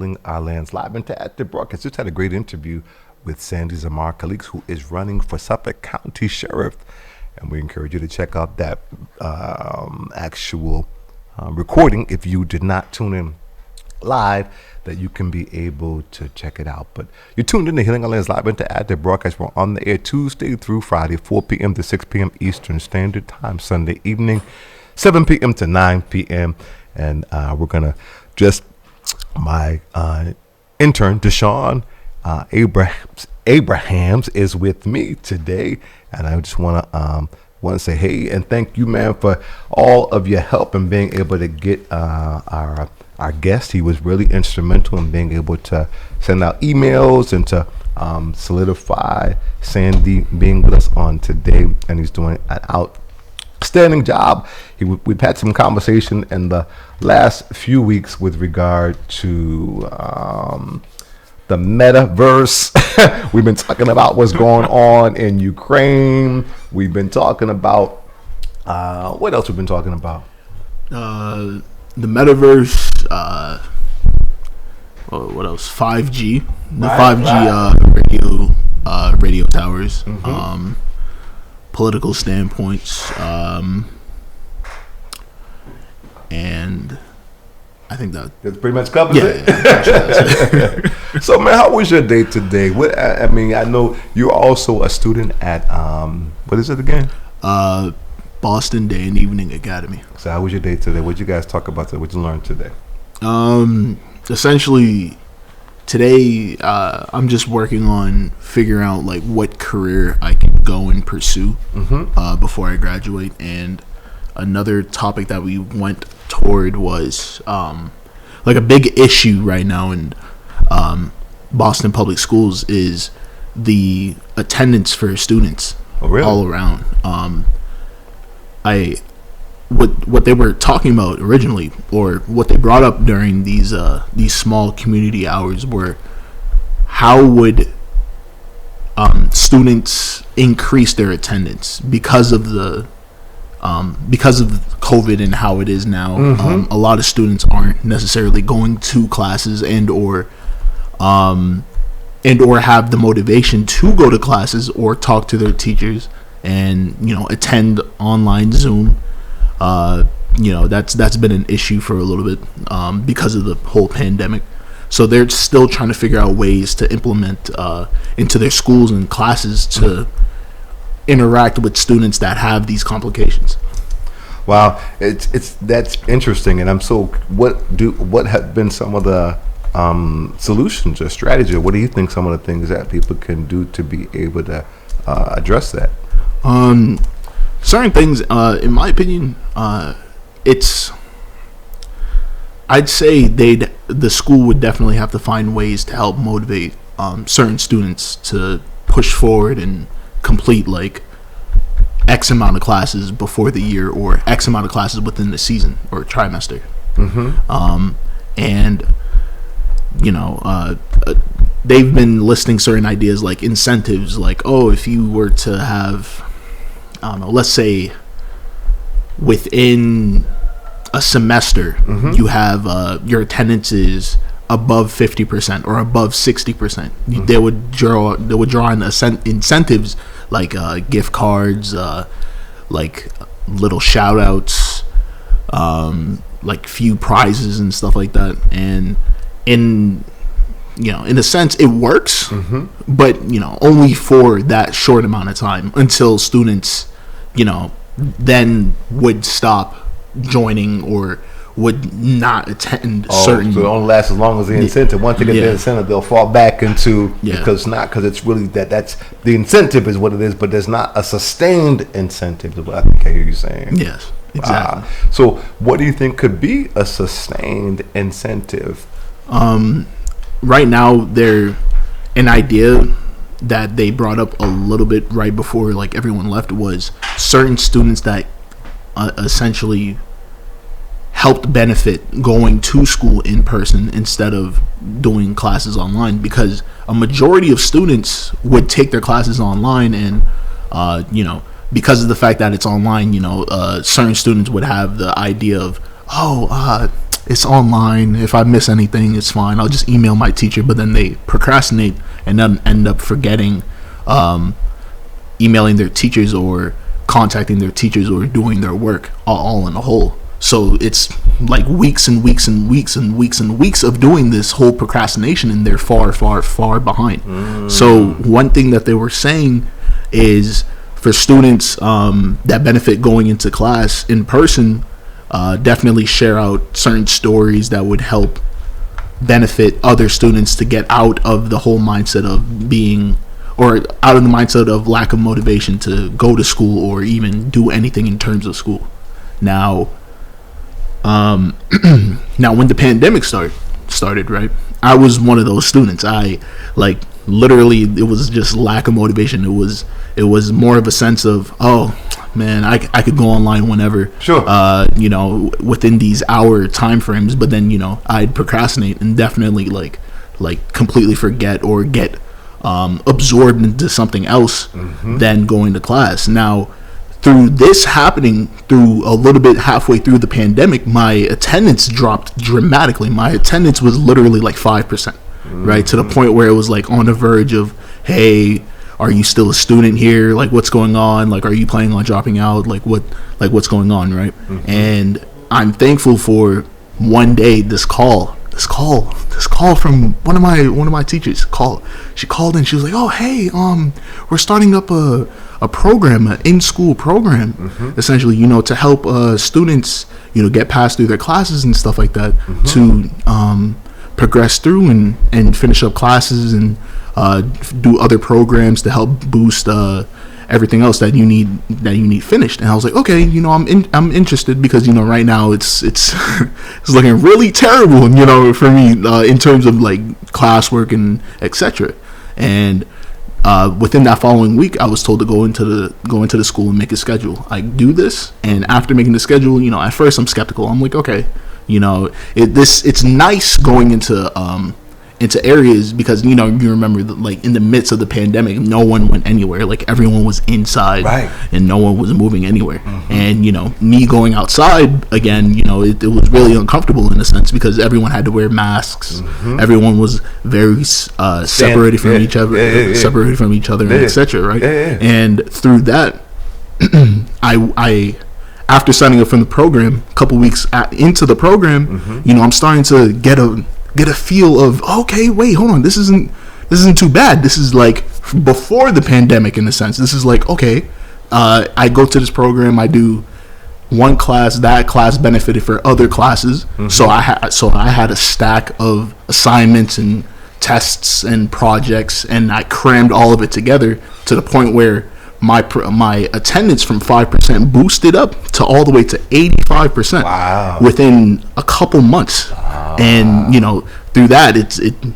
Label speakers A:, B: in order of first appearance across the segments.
A: Our lands live interactive broadcast. Just had a great interview with Sandy Zamar Khalix, who is running for Suffolk County Sheriff, and we encourage you to check out that actual recording if you did not tune in live, that you can be able to check it out. But you're tuned in to Healing Our Lands live interactive broadcast. We're on the air Tuesday through Friday, 4 p.m. to 6 p.m. Eastern Standard Time, Sunday evening, 7 p.m. to 9 p.m. And we're gonna just my intern, Jashaun Abrahams, is with me today, and I just want to say hey and thank you, man, for all of your help in being able to get our guest. He was really instrumental in being able to send out emails and to solidify Sandy being with us on today, and he's doing an outstanding job. We've had some conversation in the last few weeks with regard to the metaverse. We've been talking about what's going on in Ukraine. We've been talking about what else we've been talking about?
B: The metaverse. What else? 5G. The 5G radio towers. Mm-hmm. Political standpoints, and I think that
A: pretty much covers it. Yeah. So, man, how was your day today? I mean, I know you're also a student at what is it again?
B: Boston Day and Evening Academy.
A: So, how was your day today? What did you guys talk about today? What did you learn today?
B: Essentially, today, I'm just working on figuring out like what career I can go and pursue before I graduate. And another topic that we went toward was like a big issue right now in Boston public schools is the attendance for students.
A: Oh, really?
B: All around. What they were talking about originally, or what they brought up during these small community hours, were how would students increase their attendance because of COVID and how it is now. A lot of students aren't necessarily going to classes and or have the motivation to go to classes or talk to their teachers and attend online Zoom. That's been an issue for a little bit because of the whole pandemic. So they're still trying to figure out ways to implement into their schools and classes to interact with students that have these complications.
A: Wow, that's interesting, and I'm so. What have been some of the solutions or strategy? What do you think some of the things that people can do to be able to address that?
B: Certain things, in my opinion, I'd say the school would definitely have to find ways to help motivate certain students to push forward and complete like X amount of classes before the year, or X amount of classes within the season or trimester. And they've been listing certain ideas like incentives, like, oh, if you were to have, I don't know, let's say within a semester, you have your attendance is above 50% or above 60%. They would draw in incentives like gift cards, like little shout outs, like few prizes and stuff like that. And in a sense it works, but only for that short amount of time until students then would stop joining or would not attend certain.
A: So it only lasts as long as the incentive. Once they get the incentive, they'll fall back into because it's really that's the incentive is what it is, but there's not a sustained incentive. Is what I think I hear you saying.
B: Yes, exactly.
A: So what do you think could be a sustained incentive?
B: Right now, an idea that they brought up a little bit right before like everyone left was certain students that essentially helped benefit going to school in person instead of doing classes online, because a majority of students would take their classes online, and because of the fact that it's online, certain students would have the idea of, it's online. If I miss anything, it's fine. I'll just email my teacher. But then they procrastinate and then end up forgetting emailing their teachers or contacting their teachers or doing their work all in a whole. So it's like weeks and weeks and weeks and weeks and weeks of doing this whole procrastination, and they're far, far, far behind. So one thing that they were saying is for students that benefit going into class in person, definitely share out certain stories that would help benefit other students to get out of the whole mindset of being, or out of the mindset of lack of motivation to go to school or even do anything in terms of school. Now when the pandemic started, right, I was one of those students. I literally, it was just lack of motivation. It was more of a sense of, oh man, I could go online whenever,
A: sure,
B: within these hour time frames. But then I'd procrastinate and definitely like completely forget or get absorbed into something else than going to class. Now, through this happening, through a little bit halfway through the pandemic, my attendance dropped dramatically. My attendance was literally like 5%, right? To the point where it was like on the verge of, hey, are you still a student here? Like, what's going on? Like, are you planning on dropping out? What's going on, right? And I'm thankful for one day this call from one of my teachers. She called in. She was like, oh, hey, we're starting up a program, an in-school program, essentially, to help students, get past through their classes and stuff like that, to progress through and finish up classes and do other programs to help boost everything else that you need finished. And I was like, okay, I'm interested, because right now it's it's looking really terrible, for me in terms of like classwork and etc. And within that following week, I was told to go into the school and make a schedule. I do this, and after making the schedule, at first I'm skeptical. I'm like, okay, it's nice going into areas, because you remember that, like, in the midst of the pandemic, no one went anywhere. Like, everyone was inside,
A: right,
B: and no one was moving anywhere. And me going outside again, it was really uncomfortable in a sense, because everyone had to wear masks. Everyone was very separated from each other, separated from each other, and etc. Right? And through that, I after signing up from the program, a couple weeks into the program, I'm starting to get a feel of, okay, wait, hold on, this isn't too bad. This is like before the pandemic, in a sense. This is like, okay, I go to this program, I do one class, that class benefited for other classes. So I had a stack of assignments and tests and projects, and I crammed all of it together to the point where my attendance from 5% boosted up to all the way to 85% within a couple months. And through that,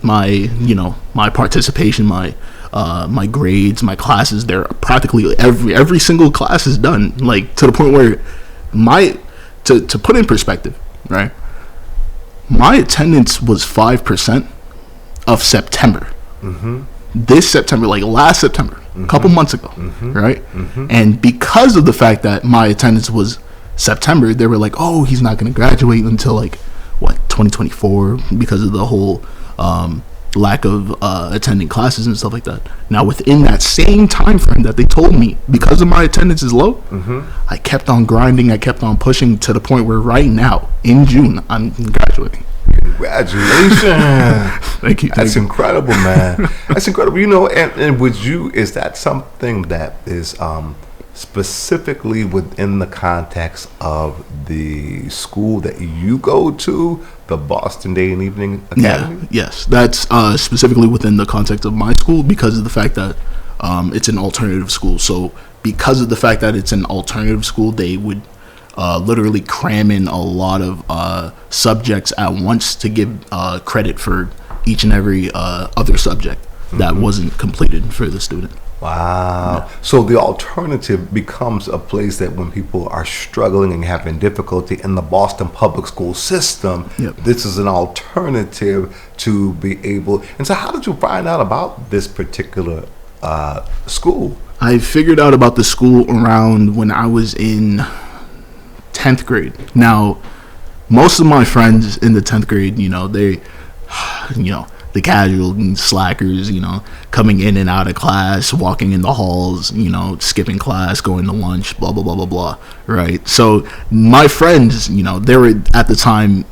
B: my participation, my grades, my classes, they're practically every single class is done, like, to the point where to put in perspective, right, my attendance was 5% of September. This September, like last September, a couple months ago, right? And because of the fact that my attendance was September, they were like, oh, he's not going to graduate until 2024, because of the whole lack of attending classes and stuff like that. Now, within that same time frame that they told me, because of my attendance is low, I kept on grinding, I kept on pushing, to the point where right now, in June, I'm graduating.
A: Congratulations.
B: Thank you.
A: That's incredible, man. That's incredible. And with you, is that something that is specifically within the context of the school that you go to, the Boston Day and Evening Academy?
B: Yes, that's specifically within the context of my school, because of the fact that it's an alternative school. So because of the fact that it's an alternative school, they would literally cram in a lot of subjects at once to give credit for each and every other subject that wasn't completed for the student.
A: Wow. Yeah. So the alternative becomes a place that when people are struggling and having difficulty in the Boston public school system, this is an alternative to be able. And so how did you find out about this particular school?
B: I figured out about the school around when I was in 10th grade. Now, most of my friends in the 10th grade, they, the casual and slackers, coming in and out of class, walking in the halls, skipping class, going to lunch, blah, blah, blah, blah, blah, right? So my friends, they were, at the time,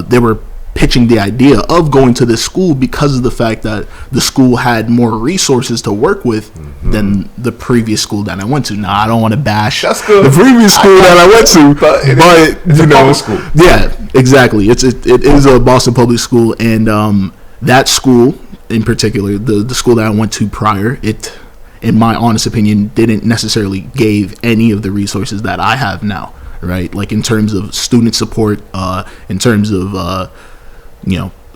B: they were pitching the idea of going to this school because of the fact that the school had more resources to work with than the previous school that I went to. Now, I don't want to bash the previous school that I went to, but
A: it's a public school.
B: Yeah, exactly. It is a Boston public school, and that school in particular, the school that I went to prior, it, in my honest opinion, didn't necessarily gave any of the resources that I have now, right? Like in terms of student support, in terms of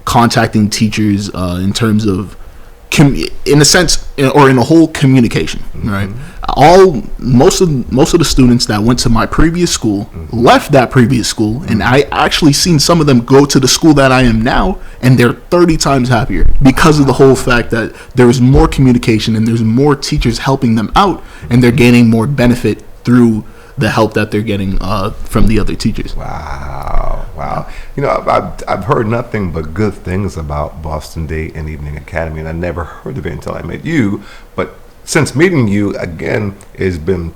B: contacting teachers, in terms of in a sense, or in a whole, communication, right? Most of the students that went to my previous school left that previous school, and I actually seen some of them go to the school that I am now, and they're 30 times happier because of the whole fact that there is more communication and there's more teachers helping them out, and they're gaining more benefit through the help that they're getting from the other teachers.
A: Wow. I've heard nothing but good things about Boston Day and Evening Academy, and I never heard of it until I met you. But since meeting you again, has been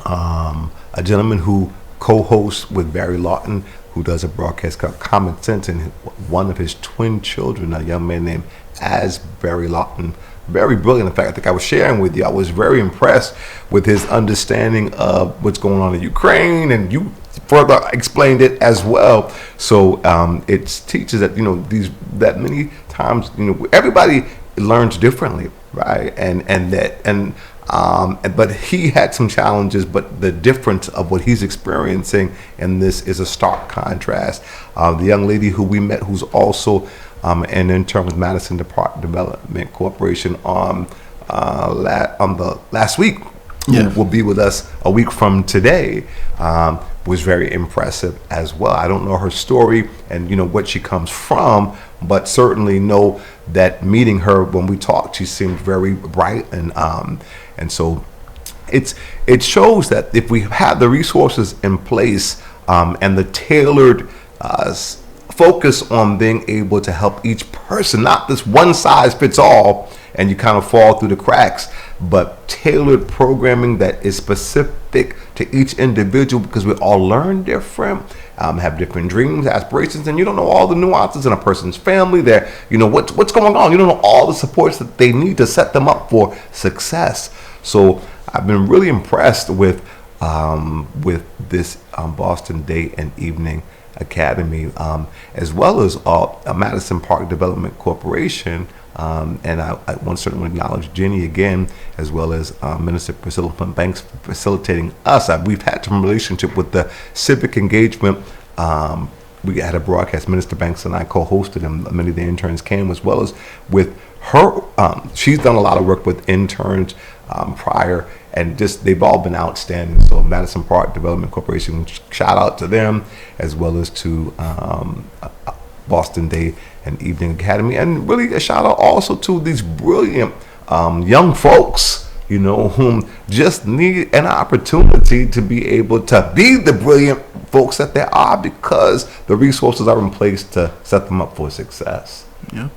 A: a gentleman who co-hosts with Barry Lawton, who does a broadcast called Common Sense, and one of his twin children, a young man named Barry Lawton. Very brilliant. In fact, I think I was sharing with you, I was very impressed with his understanding of what's going on in Ukraine, and you further explained it as well. So it teaches that that many times everybody learns differently, right? But he had some challenges, but the difference of what he's experiencing in this is a stark contrast. The young lady who we met, who's also an intern with Madison Development Corporation on the last week, who will be with us a week from today, was very impressive as well. I don't know her story and what she comes from, but certainly know that meeting her, when we talked, she seemed very bright, and so it shows that if we have the resources in place and the tailored focus on being able to help each person, not this one size fits all and you kind of fall through the cracks, but tailored programming that is specific to each individual, because we all learn different, have different dreams, aspirations, and you don't know all the nuances in a person's family. There, what's going on. You don't know all the supports that they need to set them up for success. So I've been really impressed with this Boston Day and Evening Academy, as well as Madison Park Development Corporation, and I want to certainly acknowledge Jenny again, as well as Minister Priscilla Banks for facilitating us. We've had some relationship with the civic engagement. We had a broadcast, Minister Banks and I co-hosted, and many of the interns came, as well as with her. She's done a lot of work with interns prior, and they've all been outstanding. So Madison Park Development Corporation, shout out to them, as well as to Boston Day and Evening Academy, and really a shout out also to these brilliant young folks, whom just need an opportunity to be able to be the brilliant folks that they are, because the resources are in place to set them up for success.
B: Yeah.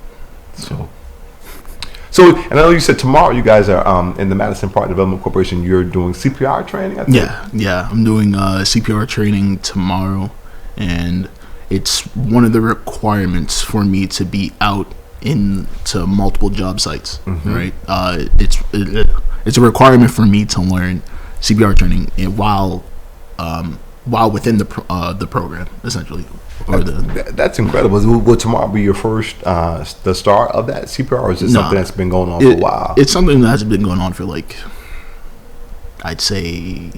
A: So, and I know you said tomorrow you guys are in the Madison Park Development Corporation. You're doing CPR training, I think?
B: Yeah. I'm doing CPR training tomorrow, and it's one of the requirements for me to be out into multiple job sites, right? It's a requirement for me to learn CPR training while within the program, essentially.
A: That's incredible. Will tomorrow be your first the start of that CPR, or is it something that's been going on for a while?
B: It's something that's been going on for I'd say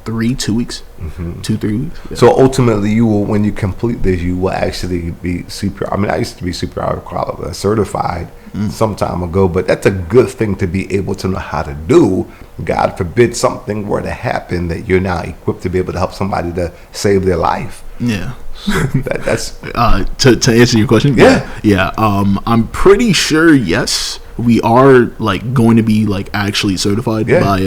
B: 2 weeks, 2-3 weeks. Yeah.
A: So ultimately, you will, when you complete this, you will actually be CPR. I mean, I used to be CPR qualified, certified some time ago, but that's a good thing to be able to know how to do. God forbid something were to happen, that you're now equipped to be able to help somebody to save their life.
B: Yeah.
A: So that's
B: to answer your question. Yeah. I'm pretty sure. Yes, we are going to be actually certified by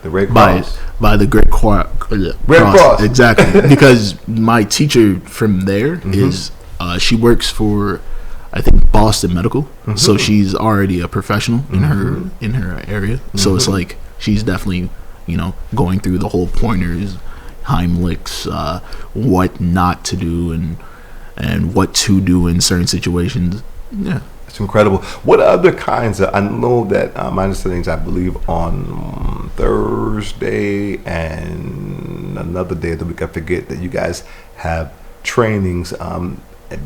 A: The Red
B: by
A: Cross.
B: the
A: Red Cross.
B: Exactly. Because my teacher from there is she works for, I think, Boston Medical. So she's already a professional in her area. So it's like she's definitely, going through the whole pointers, Heimlich's, what not to do and what to do in certain situations. Yeah.
A: It's incredible. What other kinds of, I know that my understanding is, I believe on Thursday and another day of the week, I forget, that you guys have trainings,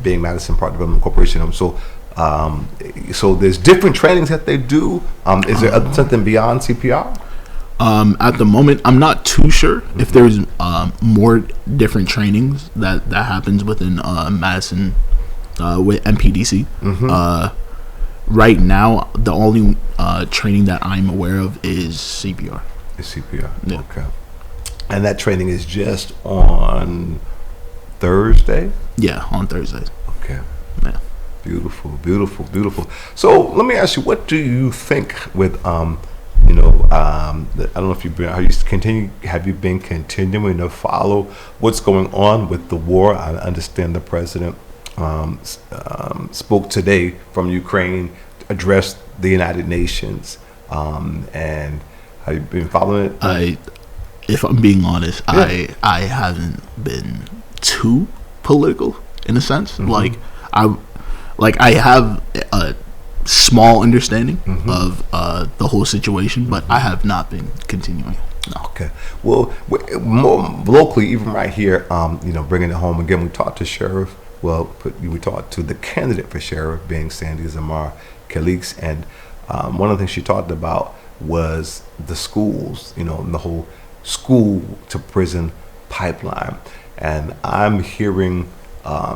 A: being Madison Park Development Corporation. So there's different trainings that they do. Is there something beyond CPR?
B: At the moment, I'm not too sure if there's more different trainings that happens within Madison with MPDC. Right now, the only training that I'm aware of is CPR.
A: It's CPR.
B: Yeah.
A: Okay. And that training is just on Thursday?
B: Yeah, on Thursdays.
A: Okay.
B: Yeah.
A: Beautiful, beautiful, beautiful. So let me ask you, what do you think with I don't know if have you been continuing to follow what's going on with the war? I understand the president spoke today from Ukraine, addressed the United Nations, and have you been following it?
B: If I'm being honest, yeah. I haven't been too political in a sense. Like I have a small understanding of the whole situation, but I have not been continuing. No. Okay. Well,
A: more locally, even right here, bringing it home again, we talked to Sheriff. Well, we talked to the candidate for sheriff, being Sandy Zamar Calix, and one of the things she talked about was the schools, and the whole school to prison pipeline. And I'm hearing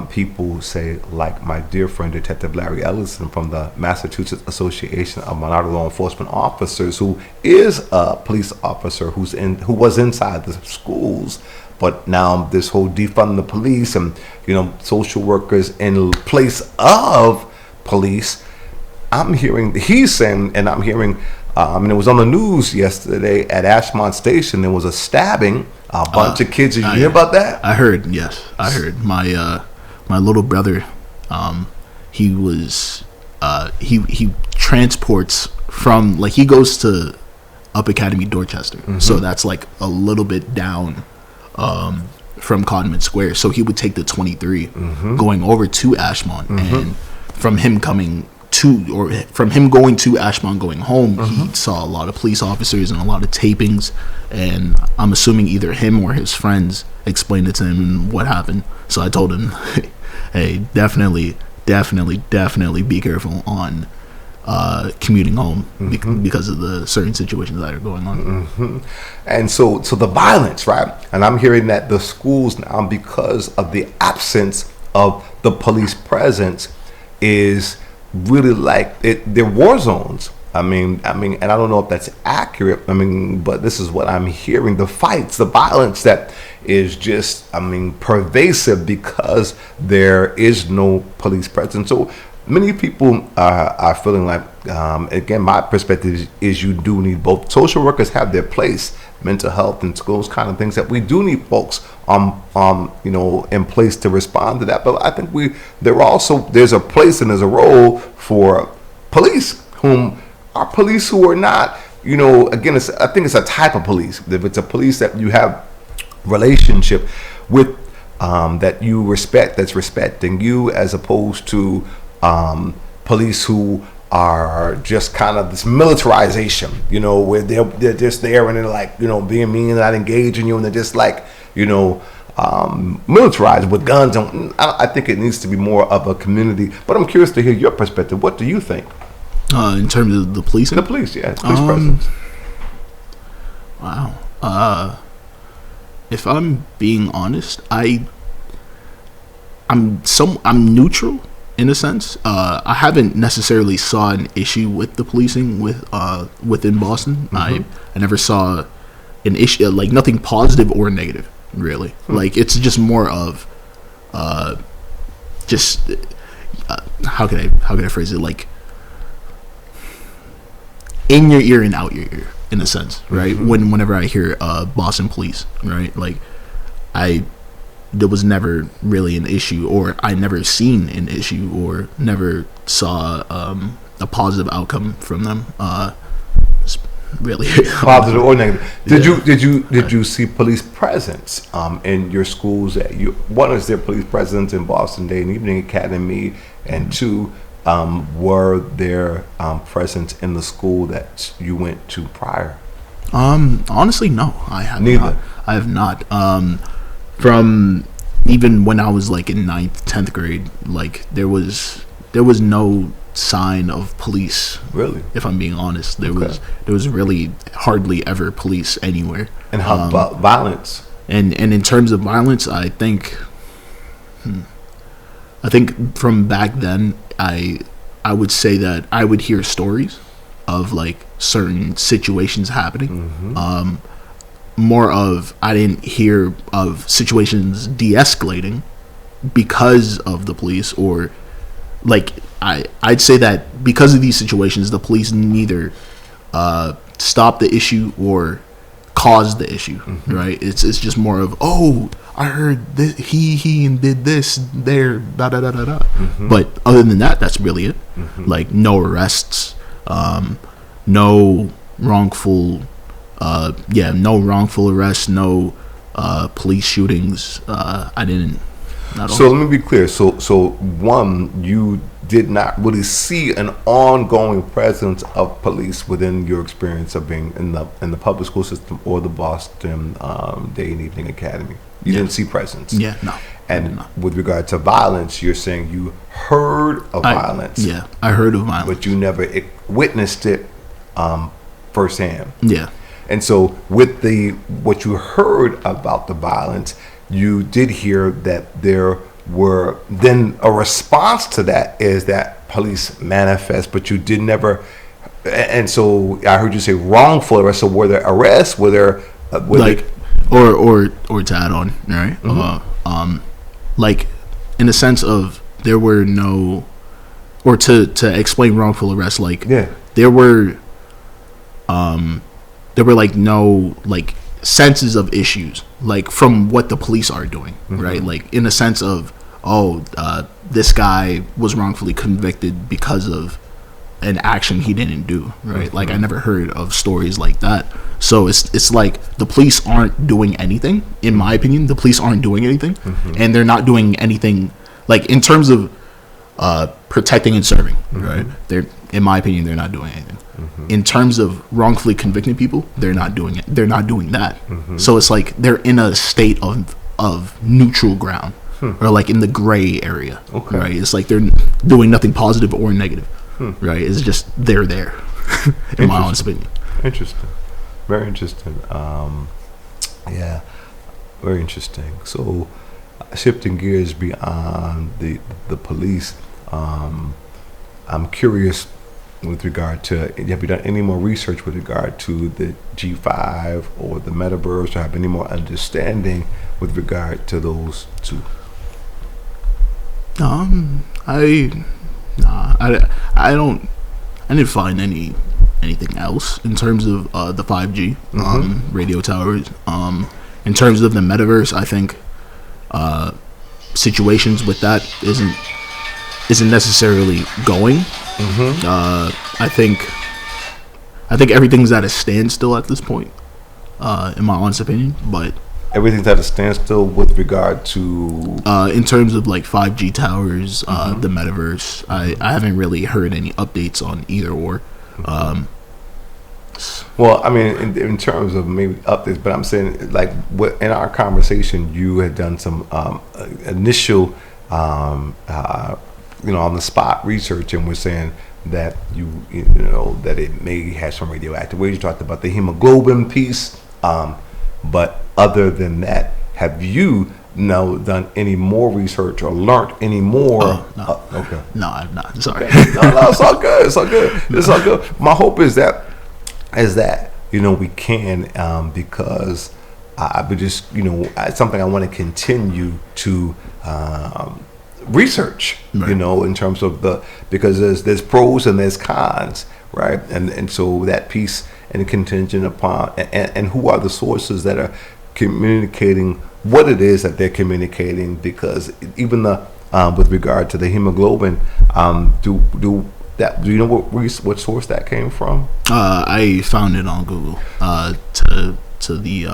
A: people say, like my dear friend Detective Larry Ellison from the Massachusetts Association of Minority Law Enforcement Officers, who is a police officer who was inside the schools, but now this whole defund the police and social workers in place of police. He's saying, and I'm hearing, and it was on the news yesterday at Ashmont Station. There was a stabbing. A bunch of kids. Did you hear about that?
B: I heard. Yes, I heard. My little brother, he was he transports from, like, he goes to Up Academy Dorchester, so that's like a little bit down from Codman Square. So he would take the 23 going over to Ashmont, and from him going to Ashmont going home, he saw a lot of police officers and a lot of tapings, and I'm assuming either him or his friends explained it to him what happened. So I told him, hey, definitely be careful on commuting home because of the certain situations that are going on.
A: And so the violence, right? And I'm hearing that the schools now, because of the absence of the police presence, is really like they're war zones. I mean, and I don't know if that's accurate. But this is what I'm hearing: the fights, the violence that is just, pervasive because there is no police presence. So many people are feeling like, again, my perspective is you do need both. Social workers have their place, mental health and schools, kind of things that we do need folks in place to respond to that. But I think there's a place and there's a role for police who are not, again, I think it's a type of police. If it's a police that you have relationship with, that you respect, that's respecting you, as opposed to police who are just kind of this militarization, where they're just there and they're like, being mean and not engaging you, and they're just like, militarized with guns. And I think it needs to be more of a community. But I'm curious to hear your perspective. What do you think?
B: In terms of the policing?
A: The police, yeah. Police presence.
B: Wow. If I'm being honest, I'm neutral in a sense. I haven't necessarily saw an issue with the policing within Boston. I never saw an issue, like nothing positive or negative, really. Like, it's just more of how can I phrase it, like, in your ear and out your ear. in a sense, right? Whenever I hear Boston police, right, like there was never really an issue, or I never seen an issue, or never saw a positive outcome from them. It's really
A: Positive or negative. Did you see police presence in your schools? One, is there police presence in Boston Day and Evening Academy, and two, were there presence in the school that you went to prior?
B: Honestly, no, I have
A: Neither.
B: not. I have not. From even when I was like in 9th, 10th grade, like there was no sign of police.
A: Really?
B: If I'm being honest, there was really hardly ever police anywhere.
A: And how about violence?
B: And in terms of violence, I think from back then, I would say that I would hear stories of like certain situations happening. More of, I didn't hear of situations de-escalating because of the police, or like I'd say that because of these situations, the police neither stopped the issue or caused the issue. Right? It's just more of, oh, I heard this, he and did this there, da da da da da. But other than that, that's really it. Like no arrests, no wrongful. No wrongful arrests, no police shootings. I didn't.
A: So let me be clear. So one, you did not really see an ongoing presence of police within your experience of being in the public school system or the Boston Day and Evening Academy. You didn't see presence.
B: Yeah, no.
A: And with regard to violence, you're saying you heard of violence.
B: Yeah, I heard of violence,
A: but you never witnessed it firsthand.
B: Yeah.
A: And so with what you heard about the violence, you did hear that there were, then a response to that is that police manifest, but you did never, and so I heard you say wrongful arrest. So were there arrests? Were there
B: or to add on, right? Like in the sense of there were no, or to explain wrongful arrest, like there were like no like senses of issues like from what the police are doing, right? Like in the sense of, this guy was wrongfully convicted because of an action he didn't do, right? Like I never heard of stories like that. So it's like the police aren't doing anything. In my opinion, the police aren't doing anything, and they're not doing anything like in terms of protecting and serving, right? They're, in my opinion, they're not doing anything. In terms of wrongfully convicting people, they're not doing it. They're not doing that. So it's like they're in a state of neutral ground, or like in the gray area, right? It's like they're doing nothing positive or negative, right? It's just they're there, in my honest opinion.
A: Interesting. Very interesting. Yeah, very interesting. So shifting gears beyond the police, I'm curious with regard to, have you done any more research with regard to the G5 or the metaverse, or have any more understanding with regard to those two?
B: I didn't find anything else in terms of the 5G radio towers. In terms of the metaverse, I think situations with that isn't necessarily going. I think everything's at a standstill at this point, in my honest opinion. But
A: everything's at a standstill with regard to
B: in terms of like 5G towers, the metaverse. I haven't really heard any updates on either or.
A: Well, I mean, in terms of maybe updates, but I'm saying like in our conversation, you had done some initial, on the spot research, and we're saying that you know that it may have some radioactive waste. You talked about the hemoglobin piece, but other than that, have you done any more research or learned any more?
B: No.
A: Okay.
B: No, I'm not. Sorry.
A: No, it's all good. It's all good. It's all good. My hope is that we can, because I would just it's something I want to continue to research,
B: right.
A: In terms of because there's pros and there's cons, right? And so that piece, and contingent upon, and who are the sources that are communicating what it is that they're communicating, because even the with regard to the hemoglobin, do you know what source that came from?
B: I found it on Google to the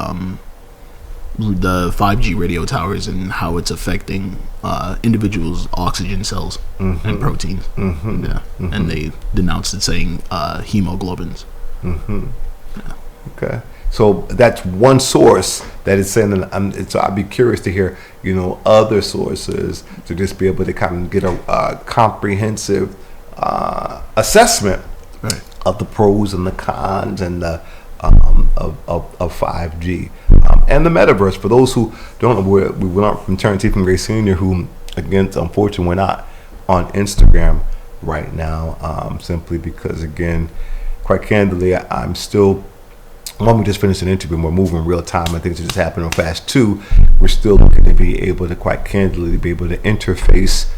B: 5G radio towers and how it's affecting individuals' oxygen cells and proteins. And they denounced it, saying hemoglobins. Yeah.
A: Okay, so that's one source that is saying, and so I'd be curious to hear, other sources, to just be able to kind of get a comprehensive assessment of the pros and the cons and the of 5G and the metaverse. For those who don't know, we aren't from Terrence Ethan Gray Sr., who, again, unfortunately, we're not on Instagram right now, simply because, again, quite candidly, I'm still, one, we just finished an interview and we're moving real time and things are just happening fast. Two, we're still looking to be able to, quite candidly, be able to interface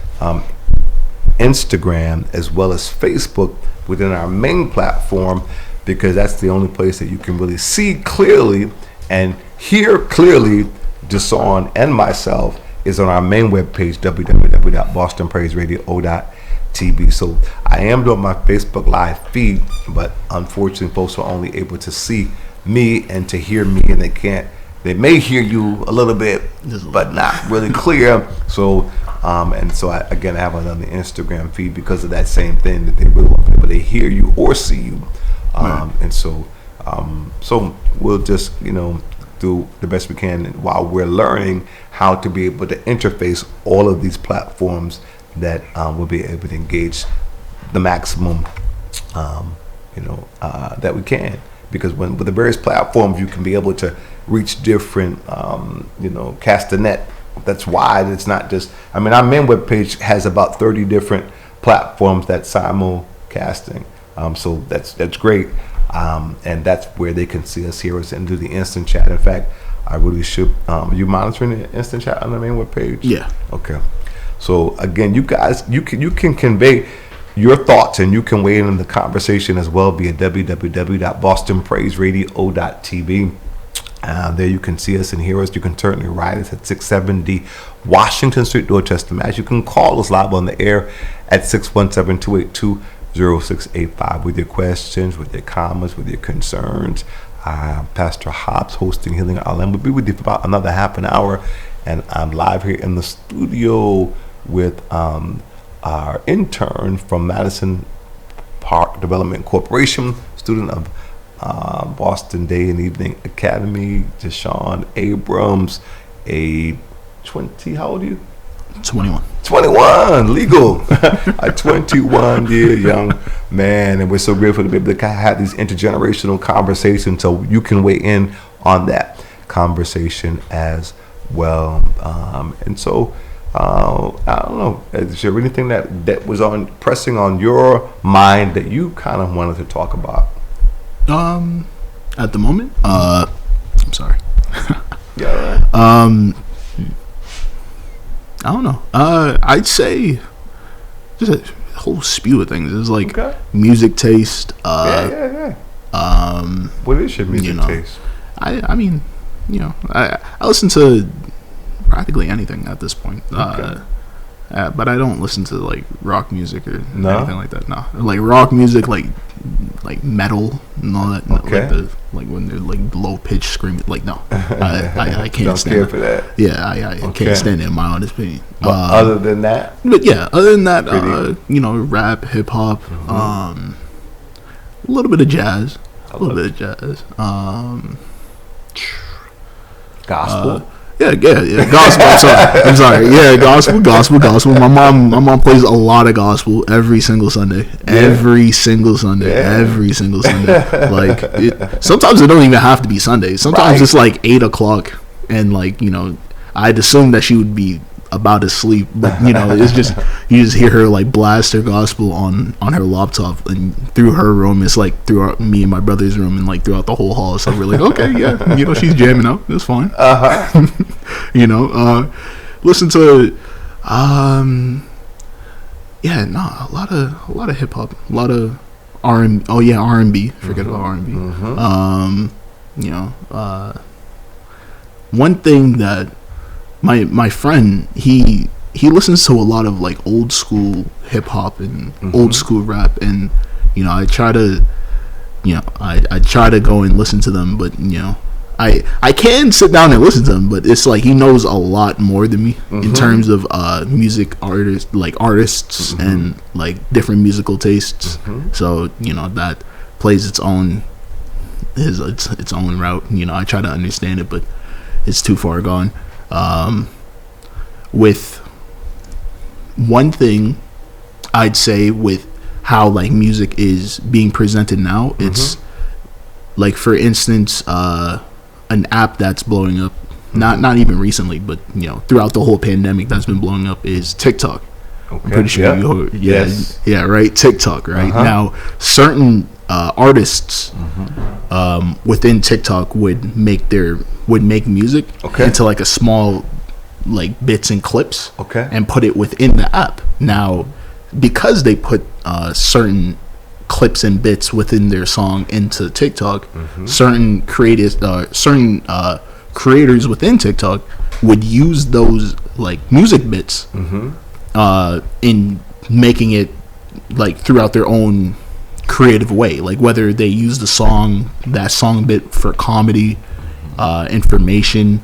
A: Instagram as well as Facebook within our main platform, because that's the only place that you can really see clearly and hear clearly. Jashaun and myself is on our main webpage, www.bostonpraiseradio.tv. So I am doing my Facebook live feed, but unfortunately folks are only able to see me and to hear me, and they may hear you a little bit but not really clear. So and so I haven't done the Instagram feed because of that same thing, that they really want people to hear you or see you. And so we'll just, do the best we can while we're learning how to be able to interface all of these platforms that we'll be able to engage the maximum, that we can. Because with the various platforms, you can be able to reach different, cast the net that's wide. It's not just, our main webpage has about 30 different platforms that's simulcasting. So that's great. And that's where they can see us, hear us, and do the instant chat. In fact, I really should. Are you monitoring the instant chat on the main webpage?
B: Yeah.
A: Okay. So again, you guys, you can convey your thoughts and you can weigh in on the conversation as well via www.bostonpraiseradio.tv. There you can see us and hear us. You can certainly write us at 670 Washington Street, Dorchester, Mass. You can call us live on the air at 617-282-0685 with your questions, with your comments, with your concerns. Pastor Hobbs, hosting Healing Island, will be with you for about another half an hour, and I'm live here in the studio with our intern from Madison Park Development Corporation, student of Boston Day and Evening Academy, Jashaun Abrams, a 20, how old are you?
B: 21
A: legal. A 21-year young man, and we're so grateful to be able to have these intergenerational conversations, so you can weigh in on that conversation as well. And so I don't know, is there anything that was pressing on your mind that you kind of wanted to talk about?
B: At the moment, I'm sorry.
A: Yeah.
B: I don't know. I'd say just a whole spew of things. It's like music taste.
A: Yeah. What is your music taste?
B: I listen to practically anything at this point. But I don't listen to like rock music or anything like that. No, like rock music, like metal and all that. Like when they're like low pitch screaming. Like no, I can't
A: don't
B: stand
A: care
B: it.
A: for that.
B: Yeah, I can't stand it. In my honest opinion.
A: But other than that,
B: rap, hip hop, a little bit of jazz,
A: gospel.
B: Yeah, gospel. I'm sorry. Yeah, gospel. My mom plays a lot of gospel every single Sunday. Every single Sunday. Like, sometimes it don't even have to be Sunday. Sometimes it's like 8:00, and I'd assume that she would be about to sleep, but it's just, you just hear her like blast her gospel on her laptop, and through her room, it's like throughout me and my brother's room, and like throughout the whole hall. So we're like, okay, yeah, she's jamming out, it's fine. Listen to a lot of hip hop, a lot of R&B. Forget about R&B. You know, one thing that my friend, he listens to a lot of like old school hip hop and old school rap, and you know, I try to go and listen to them, but you know, I can sit down and listen to them, but it's like he knows a lot more than me in terms of music artists and like different musical tastes. So you know, that plays its own route. You know, I try to understand it, but it's too far gone. With one thing I'd say with how like music is being presented now, it's like, for instance, an app that's blowing up, not even recently, but you know, throughout the whole pandemic that's been blowing up, is TikTok. Okay. I'm pretty sure you heard, right, TikTok, right? Now certain artists within TikTok would make music into like a small like bits and clips and put it within the app. Now because they put certain clips and bits within their song into TikTok, certain creators within TikTok would use those like music bits in making it like throughout their own creative way, like whether they use that song bit for comedy, information,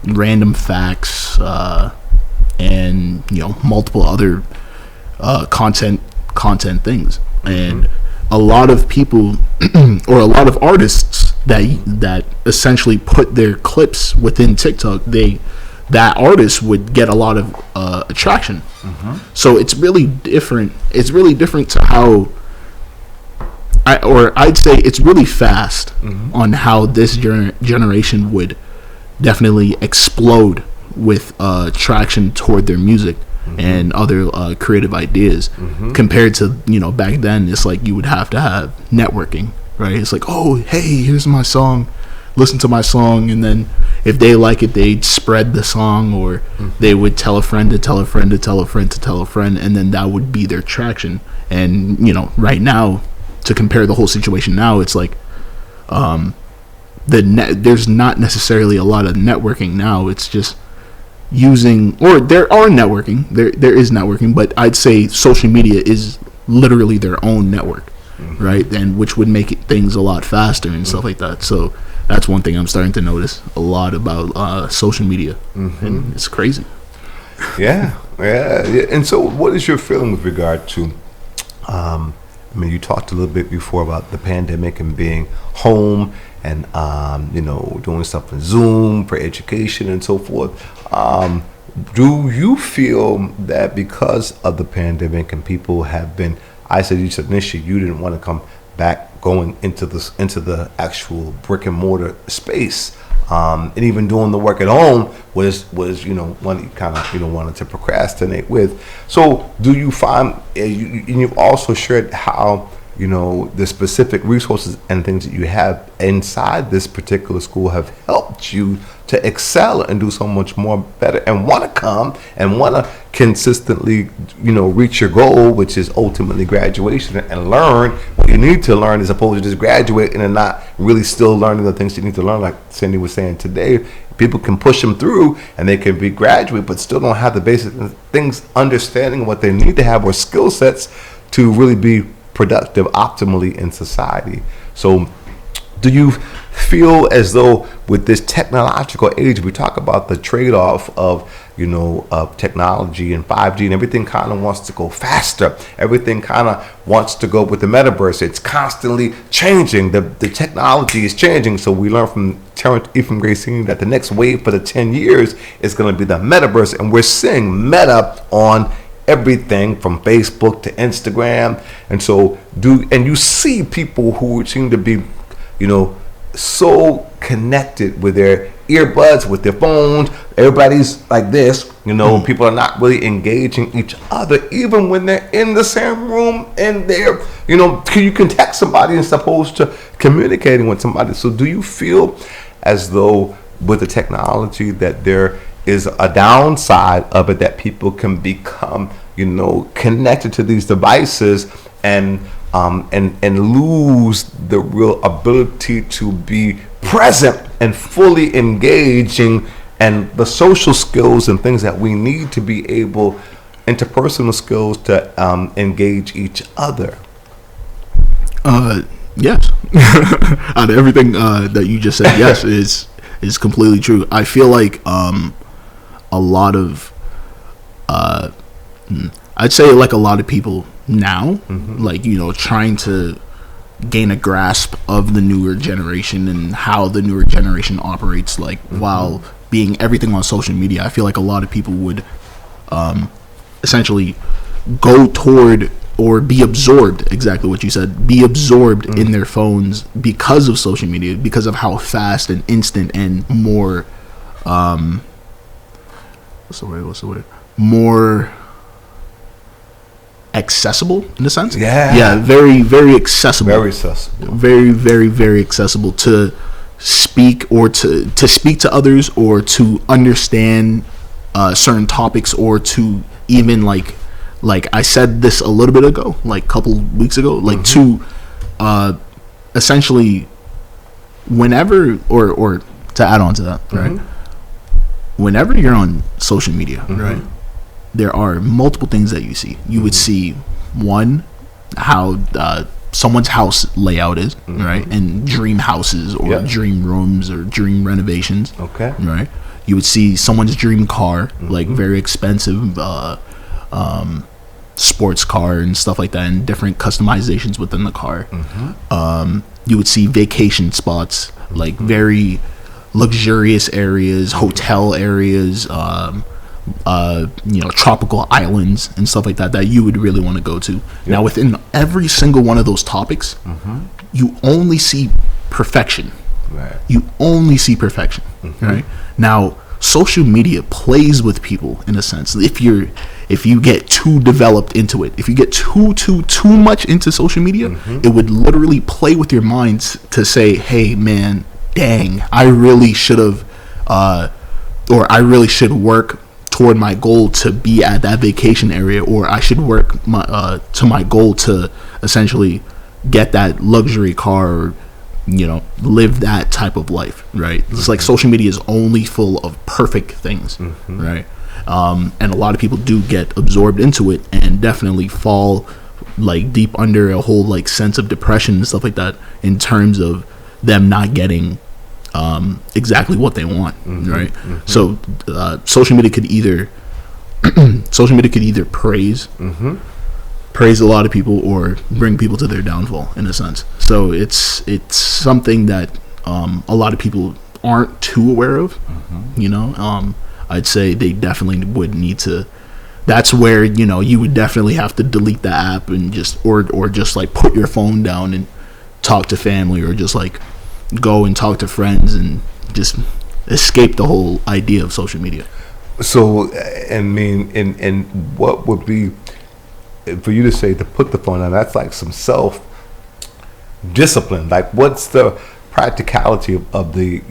B: random facts, and you know, multiple other content things. And a lot of people or a lot of artists that essentially put their clips within TikTok, that artist would get a lot of attraction. So it's really different. It's really different to how I'd say it's really fast on how this generation would definitely explode with traction toward their music and other creative ideas, compared to, you know, back then. It's like you would have to have networking, right? It's like, oh, hey, here's my song, listen to my song, and then if they like it, they'd spread the song, or they would tell a friend to tell a friend to tell a friend to tell a friend, and then that would be their traction. And you know, right now, to compare the whole situation now, it's like there's not necessarily a lot of networking now. It's just using, or there are networking, there is networking, but I'd say social media is literally their own network, right? And which would make things a lot faster and stuff like that. So that's one thing I'm starting to notice a lot about social media, and it's crazy.
A: Yeah. And so what is your feeling with regard to I mean, you talked a little bit before about the pandemic and being home and you know, doing stuff on Zoom for education and so forth. Do you feel that because of the pandemic and people have been, I said you said initially you didn't want to come back going into the actual brick and mortar space, and even doing the work at home was you know, one you kind of, you know, wanted to procrastinate with. So do you find, you've also shared how, you know, the specific resources and things that you have inside this particular school have helped you to excel and do so much more better, and want to come and want to consistently, you know, reach your goal, which is ultimately graduation, and learn what you need to learn, as opposed to just graduating and not really still learning the things you need to learn. Like Cindy was saying today, people can push them through and they can be graduate, but still don't have the basic things, understanding what they need to have, or skill sets to really be productive optimally in society. So do you feel as though with this technological age, we talk about the trade-off of, you know, of technology and 5G, and everything kind of wants to go faster. Everything kind of wants to go with the metaverse. It's constantly changing. The technology is changing. So we learned from Terrence Ephraim Gracine that the next wave for the 10 years is going to be the metaverse. And we're seeing meta on everything from Facebook to Instagram. And so you see people who seem to be, you know, so connected with their earbuds, with their phones. Everybody's like this, you know. People are not really engaging each other, even when they're in the same room, and they're, you know, you can text somebody and supposed to communicating with somebody. So do you feel as though with the technology that there is a downside of it, that people can become connected to these devices and lose the real ability to be present and fully engaging, and the social skills and things that we need to be able, interpersonal skills to engage each other.
B: Yes. Out of everything that you just said, yes, is completely true. I feel like a lot of I'd say like a lot of people now, like, trying to gain a grasp of the newer generation and how the newer generation operates, like, while being everything on social media. I feel like a lot of people would essentially go toward or be absorbed, exactly what you said, be absorbed in their phones because of social media, because of how fast and instant and more what's the word more accessible, in a sense. Very, very accessible, very, very, very accessible to speak, or to speak to others, or to understand certain topics, or to even like I said this a little bit ago, like a couple weeks ago, like to essentially, whenever, or to add on to that, right, whenever you're on social media, right, there are multiple things that you see. You would see, one, how someone's house layout is, right, and dream houses, or dream rooms, or dream renovations, right. You would see someone's dream car, like very expensive sports car and stuff like that, and different customizations within the car. You would see vacation spots, like very luxurious areas, hotel areas, tropical islands and stuff like that you would really want to go to. Now, within every single one of those topics, you only see perfection. You only see perfection. Right now, social media plays with people, in a sense. If you get too developed into it, if you get too much into social media, it would literally play with your minds to say, hey man, dang, I really should have or I really should work toward my goal to be at that vacation area, or I should work to my goal to essentially get that luxury car, or live that type of life, right? It's like social media is only full of perfect things, right? And a lot of people do get absorbed into it, and definitely fall like deep under a whole like sense of depression and stuff like that, in terms of them not getting exactly what they want, right? So social media could either praise a lot of people, or bring people to their downfall, in a sense. So it's something that a lot of people aren't too aware of. I'd say they definitely would need to. That's where you would definitely have to delete the app, and just like put your phone down and talk to family, or just like go and talk to friends, and just escape the whole idea of social media.
A: So, I mean, and what would be for you to say to put the phone down? That's like some self-discipline. Like, what's the practicality of the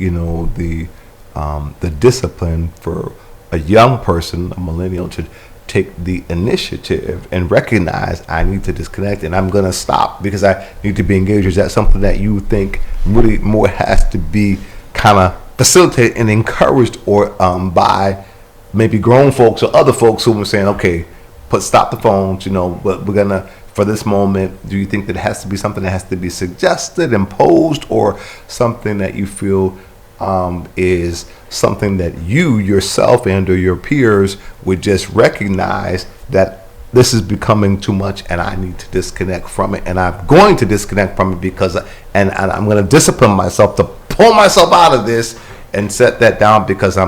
A: discipline for a young person, a millennial, to take the initiative and recognize, I need to disconnect and I'm going to stop because I need to be engaged? Is that something that you think really more has to be kind of facilitated and encouraged, or by maybe grown folks or other folks who were saying, okay, stop the phones, but we're going to, for this moment? Do you think that it has to be something that has to be suggested, imposed, or something that you feel is something that you yourself and or your peers would just recognize that this is becoming too much and I need to disconnect from it, and I'm going to disconnect from it because and I'm going to discipline myself to pull myself out of this and set that down because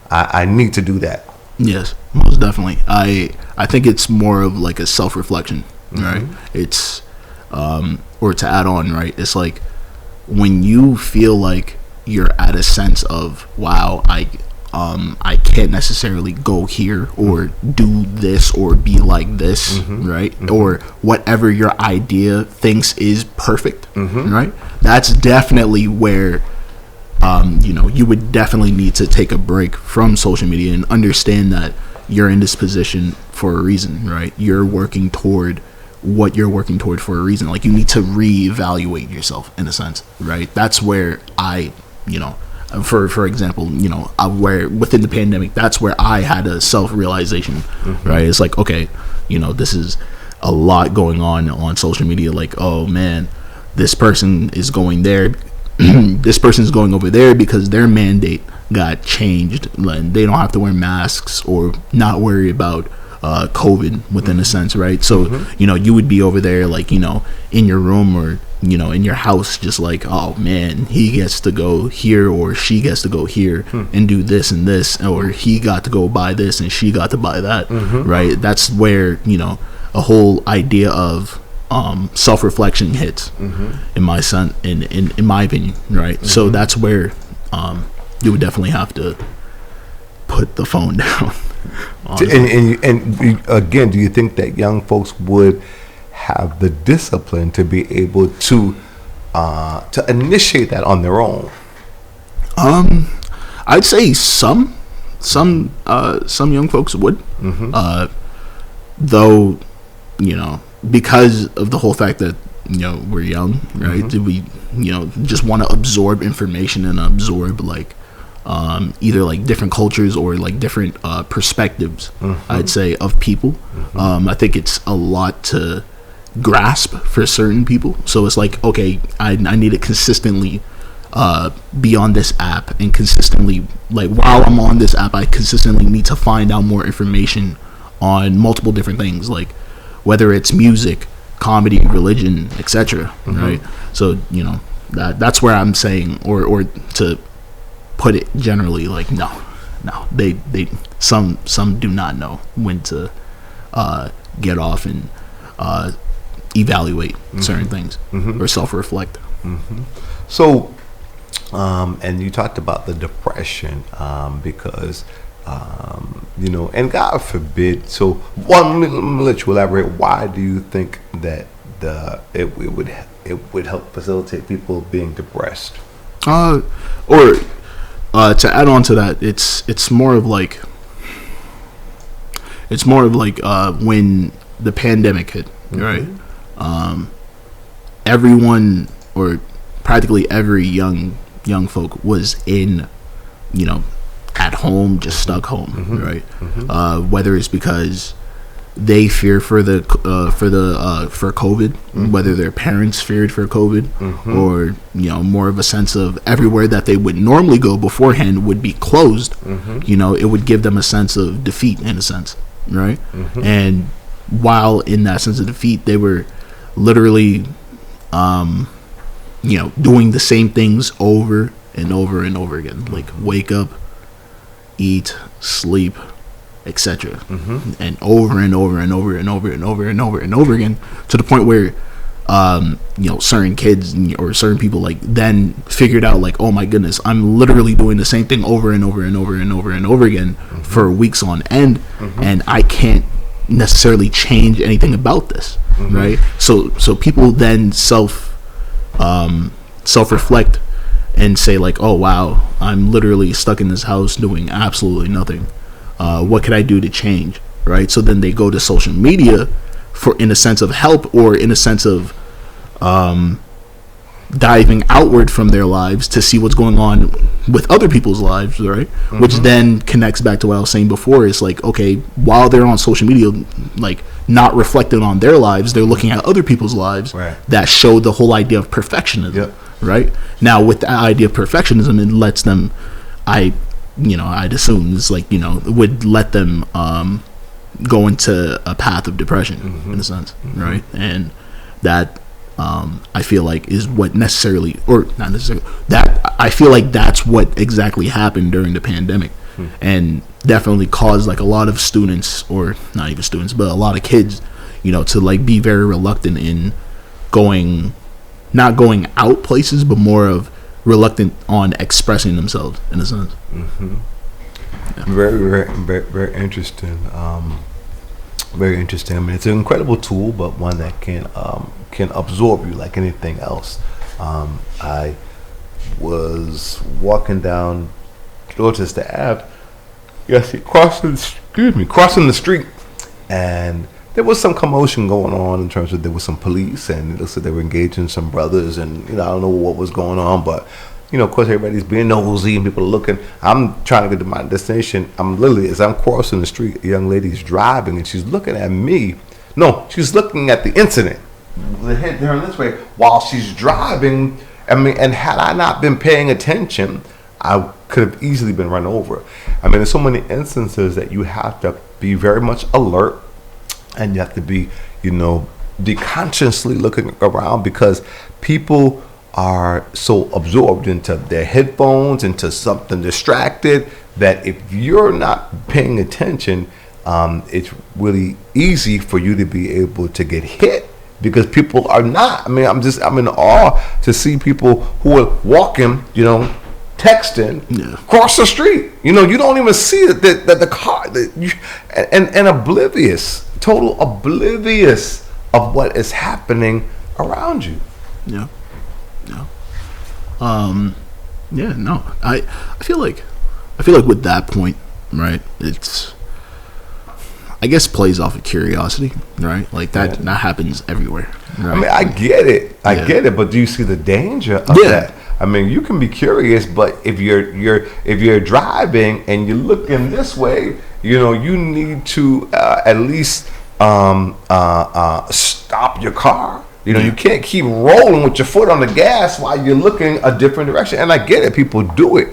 A: I need to do that?
B: Yes, most definitely. I think it's more of like a self-reflection, right? It's or to add on, right, it's like when you feel like you're at a sense of, wow, I can't necessarily go here or do this or be like this, right? Or whatever your idea thinks is perfect, right? That's definitely where you would definitely need to take a break from social media and understand that you're in this position for a reason, right? You're working toward what you're working toward for a reason. Like, you need to reevaluate yourself in a sense, right? That's where I, for example, where within the pandemic, that's where I had a self-realization, right? It's like, okay, this is a lot going on social media. Like, oh man, this person is going there. This person is going over there because their mandate got changed. And they don't have to wear masks or not worry about COVID within a sense, right? So, you would be over there, like, in your room or, in your house, just like, oh man, he gets to go here or she gets to go here and do this and this, or he got to go buy this and she got to buy that, right? That's where, a whole idea of self-reflection hits in my opinion, right? So that's where you would definitely have to put the phone down.
A: And again, do you think that young folks would have the discipline to be able to initiate that on their own?
B: I'd say some young folks would, though, because of the whole fact that we're young, right? We just want to absorb information and absorb like either like different cultures or like different perspectives, I'd say, of people. I think it's a lot to grasp for certain people. So it's like, okay, I need to consistently be on this app, and consistently, like, while I'm on this app, I consistently need to find out more information on multiple different things, like whether it's music, comedy, religion, etc. Right? So that's where I'm saying, or to put it generally, like, no, they some do not know when to get off and evaluate certain things or self-reflect.
A: So, and you talked about the depression, because and God forbid. So, let me let you elaborate. Why do you think that it would help facilitate people being depressed?
B: Or to add on to that, it's more of like when the pandemic hit, right? Everyone, or practically every young folk, was in, at home, just stuck home, right? Whether it's because they fear for COVID, whether their parents feared for COVID, or more of a sense of everywhere that they would normally go beforehand would be closed. It would give them a sense of defeat, in a sense, right? And while in that sense of defeat, they were literally doing the same things over and over and over again, like wake up, eat, sleep, etc. And over and over and over and over and over and over and over again, to the point where certain kids or certain people like then figured out, like, oh my goodness, I'm literally doing the same thing over and over and over and over and over again for weeks on end, and I can't necessarily change anything about this, right? So people then self-reflect and say, like, oh wow, I'm literally stuck in this house doing absolutely nothing. What can I do to change, right? So then they go to social media for, in a sense of help, or in a sense of diving outward from their lives to see what's going on with other people's lives, right? Which then connects back to what I was saying before. It's like, okay, while they're on social media, like, not reflecting on their lives, they're looking at other people's lives,
A: right, that
B: show the whole idea of perfectionism, right? Now, with the idea of perfectionism, it lets them, I'd assume, it's like, would let them go into a path of depression, in a sense, right? And that I feel like is what necessarily, or not necessarily, that I feel like that's what exactly happened during the pandemic, and definitely caused, like, a lot of students, or not even students, but a lot of kids, to, like, be very reluctant in not going out places, but more of reluctant on expressing themselves, in a sense.
A: Very, very, very, very interesting. Very interesting. I mean, it's an incredible tool, but one that can absorb you like anything else. I was walking down Dorchester Ave, Yes, he crossing the street, and there was some commotion going on in terms of there was some police, and it looks like they were engaging some brothers, and I don't know what was going on, but of course, everybody's being nosy and people are looking. I'm trying to get to my destination. I'm literally, as I'm crossing the street, a young lady's driving and she's looking at me. No, she's looking at the incident. The head turn this way while she's driving. And had I not been paying attention, I could have easily been run over. There's so many instances that you have to be very much alert, and you have to be consciously looking around, because people are so absorbed into their headphones, into something distracted, that if you're not paying attention, it's really easy for you to be able to get hit, because people are not. I'm in awe to see people who are walking, texting, across the street. You don't even see that the car, and oblivious, total oblivious of what is happening around you.
B: Yeah. No. I feel like with that point, right, it's, I guess, plays off of curiosity, right? Like that happens everywhere, right?
A: I get it, but do you see the danger of that? You can be curious, but if you're driving and you're looking this way, you need to at least stop your car. You can't keep rolling with your foot on the gas while you're looking a different direction. And I get it, people do it,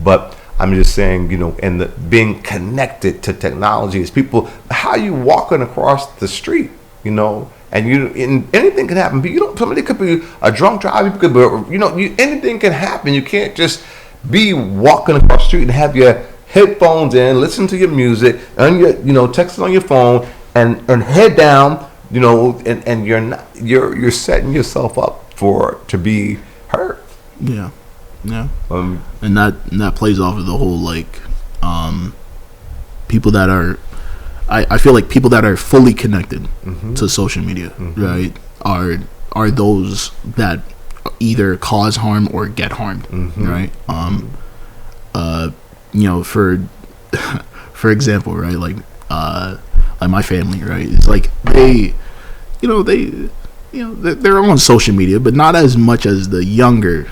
A: but I'm just saying, and being connected to technology is people. How you walking across the street, and anything can happen. But somebody could be a drunk driver. Could be, anything can happen. You can't just be walking across the street and have your headphones in, listen to your music, and your texting on your phone, and head down. And you're setting yourself up to be hurt.
B: Yeah. And that plays off of the whole, like, people that are, I feel like people that are fully connected to social media, right, are those that either cause harm or get harmed, right? For example, right, like my family, right, it's like they're on social media, but not as much as the younger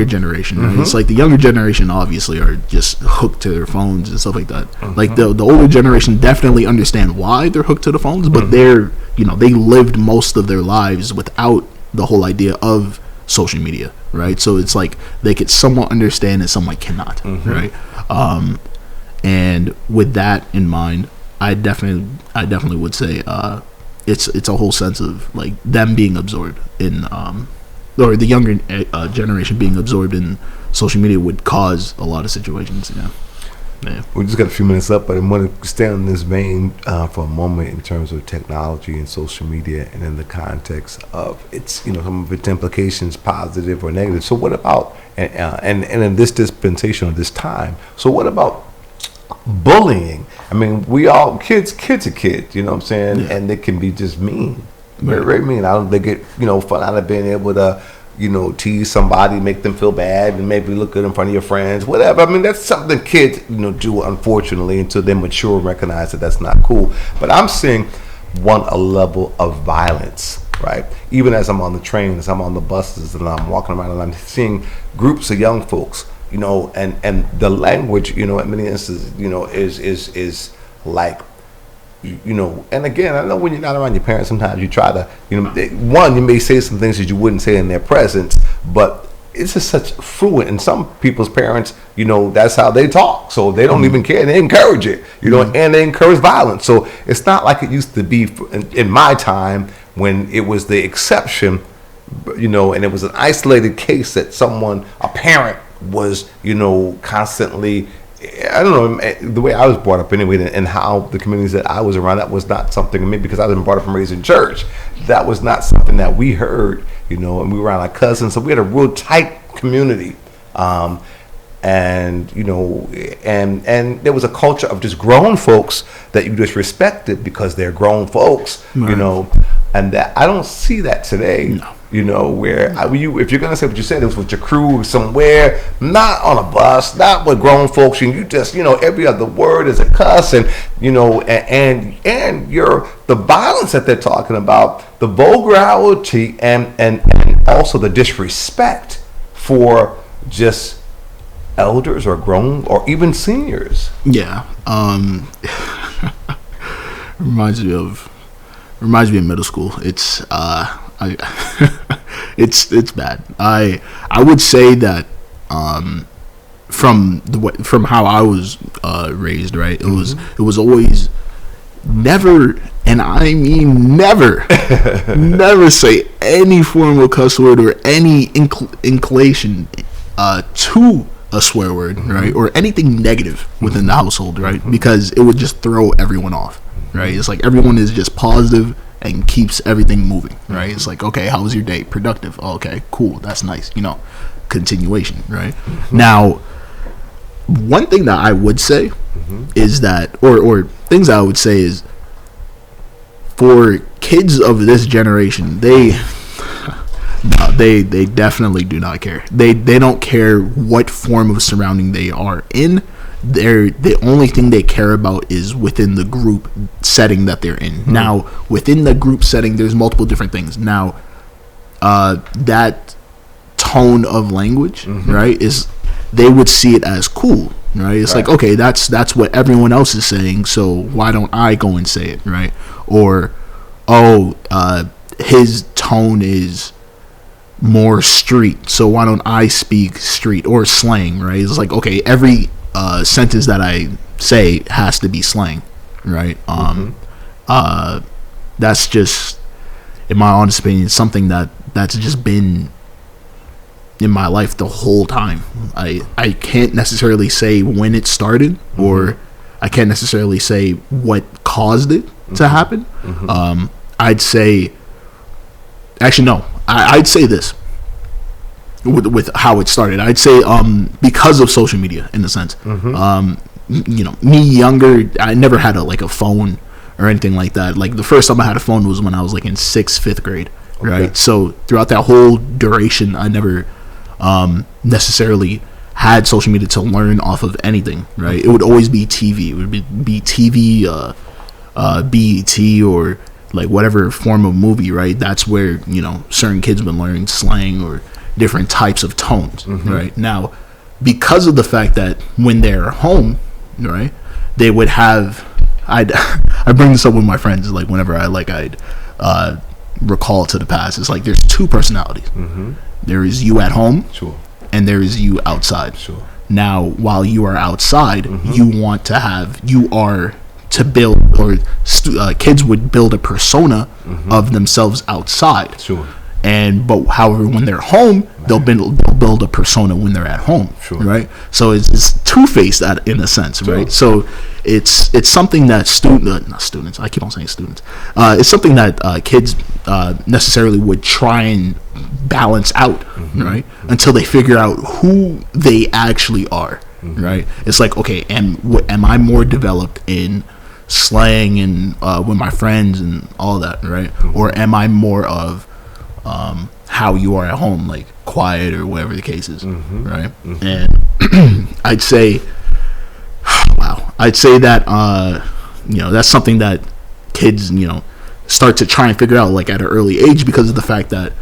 B: generation, right? It's like the younger generation obviously are just hooked to their phones and stuff like that. Like the older generation definitely understand why they're hooked to the phones, but they're they lived most of their lives without the whole idea of social media, right? So it's like they could somewhat understand and somewhat cannot, right? And with that in mind, I definitely would say it's a whole sense of, like, them being absorbed in or the younger generation being absorbed in social media would cause a lot of situations.
A: We just got a few minutes up, but I want to stay on this vein for a moment in terms of technology and social media, and in the context of its some of its implications, positive or negative. So what about and in this dispensation of this time, so what about bullying? We all kids are kids, you know what I'm saying? And they can be just mean, very, very mean. They get fun out of being able to tease somebody, make them feel bad, and maybe look good in front of your friends, whatever. That's something kids do, unfortunately, until they mature and recognize that that's not cool. But I'm seeing a level of violence, right? Even as I'm on the trains, I'm on the buses, and I'm walking around, and I'm seeing groups of young folks, and the language, in many instances, is like, and again, I know when you're not around your parents, sometimes you try to, you may say some things that you wouldn't say in their presence, but it's just such fluent, and some people's parents, that's how they talk, so they don't even care, they encourage it, and they encourage violence. So it's not like it used to be in my time, when it was the exception, and it was an isolated case that a parent was constantly, I don't know, the way I was brought up anyway, and how the communities that I was around, that was not something, maybe because I was brought up and raised in church, that was not something that we heard, and we were around our cousins, so we had a real tight community, and and there was a culture of just grown folks that you just respected because they're grown folks,
B: right.
A: And that I don't see that today. You know, where if you're gonna say what you said, it was with your crew somewhere, not on a bus, not with grown folks, and you just, every other word is a cuss, and and the violence that they're talking about, the vulgarity, and also the disrespect for just elders or grown or even seniors.
B: Yeah. reminds me of middle school. It's it's bad. I would say that from how I was raised, right? It was always never, and I mean never, never say any form of cuss word or any inclination to a swear word, right? Or anything negative within the household, right? Because it would just throw everyone off, right? It's like everyone is just positive and keeps everything moving, right? It's like, okay, how was your day? Productive. Oh, okay, cool. That's nice. Continuation, right? Now, one thing that I would say is that, or things I would say is, for kids of this generation, they definitely do not care. They don't care what form of surrounding they are in. The only thing they care about is within the group setting that they're in. Now, within the group setting, there's multiple different things. Now, that tone of language, right, is, they would see it as cool, right? It's like, okay, that's what everyone else is saying, so why don't I go and say it, right? Or, his tone is more street, so why don't I speak street or slang, right? It's like, okay, every sentence that I say has to be slang, right? That's just, in my honest opinion, something that's just been in my life the whole time. I can't necessarily say when it started, or I can't necessarily say what caused it to happen. I'd say, actually no, I'd say this. With how it started, I'd say because of social media, in a sense. Me younger, I never had a phone or anything like that. Like, the first time I had a phone was when I was like in 5th grade, right? So throughout that whole duration, I never necessarily had social media to learn off of anything, right? It would always be TV. It would be TV, BET, or like whatever form of movie, right? That's where certain kids been learning slang or different types of tones, right? Now, because of the fact that when they're home, right, they would have, I bring this up with my friends, like whenever I'd recall to the past. It's like, there's two personalities. There is you at home, and there is you outside. Now, while you are outside, you are to build, or kids would build a persona of themselves outside. But however, when they're home, they'll build a persona when they're at home, right? So it's two-faced in a sense, right? So it's something that not students. I keep on saying students. It's something that kids necessarily would try and balance out, right? Until they figure out who they actually are, right? It's like, okay, am I more developed in slang and with my friends and all that, right? Or am I more of how you are at home, like quiet or whatever the case is, right? And I'd say that that's something that kids start to try and figure out, like, at an early age, because of the fact that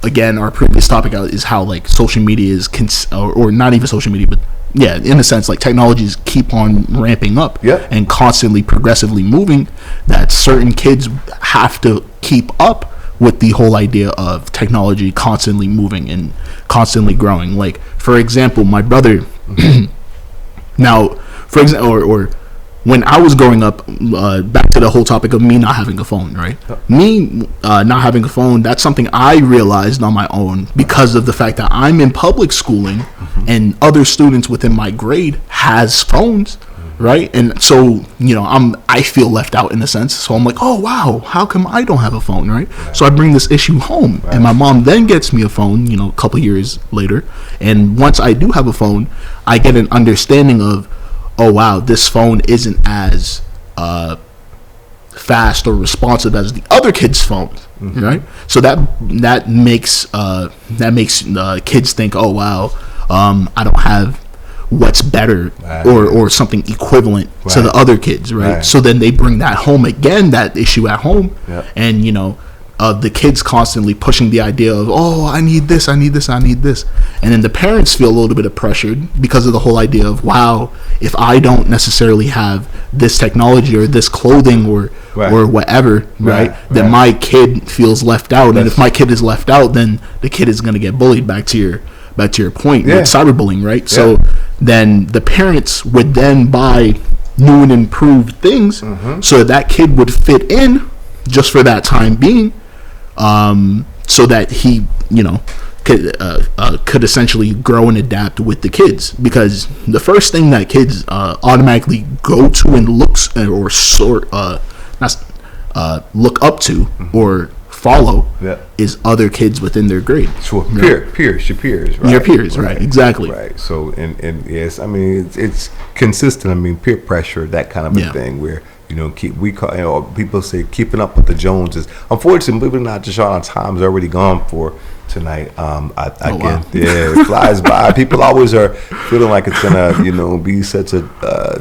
B: again, our previous topic is how, like, social media is or not even social media, but yeah, in a sense, like, technologies keep on ramping up and constantly progressively moving, that certain kids have to keep up with the whole idea of technology constantly moving and constantly growing. Like, for example, my brother, now, for example, or when I was growing up, back to the whole topic of me not having a phone, right? Me not having a phone, that's something I realized on my own because of the fact that I'm in public schooling and other students within my grade has phones, right? And so, I feel left out in a sense. So I'm like, oh, wow, how come I don't have a phone, right? So I bring this issue home, and my mom then gets me a phone, a couple years later. And once I do have a phone, I get an understanding of, oh, wow, this phone isn't as fast or responsive as the other kids' phones, right? So that makes kids think, oh wow, I don't have what's better or something equivalent to the other kids, right? So then they bring that home again, that issue at home, and the kids constantly pushing the idea of, oh, I need this, and then the parents feel a little bit of pressured because of the whole idea of, wow, if I don't necessarily have this technology or this clothing or whatever, right, then my kid feels left out, and if my kid is left out, then the kid is going to get bullied. Back to your point with cyberbullying, right? So then the parents would then buy new and improved things so that kid would fit in just for that time being, so that he could essentially grow and adapt with the kids, because the first thing that kids automatically go to and look up to or follow is other kids within their grade.
A: Sure, your peers, right?
B: Your peers, right? Exactly.
A: Right. So, and yes, I mean it's consistent. I mean, peer pressure, that kind of a thing, where people say keeping up with the Joneses. Unfortunately, believe it or not, Jashaun, our time's already gone for tonight. It flies by. People always are feeling like it's gonna be such a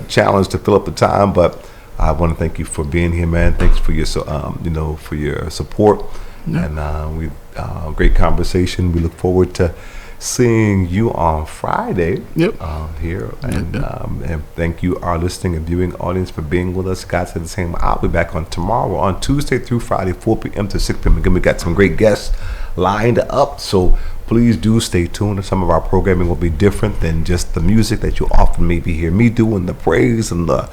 A: challenge to fill up the time, but I want to thank you for being here, man. Thanks for your for your support, and we great conversation. We look forward to seeing you on Friday here, and thank you, our listening and viewing audience, for being with us. God said the same. I'll be back on tomorrow, on Tuesday through Friday, 4 p.m. to 6 p.m. Again, we got some great guests lined up, so please do stay tuned. Some of our programming will be different than just the music that you often maybe hear me doing, the praise and the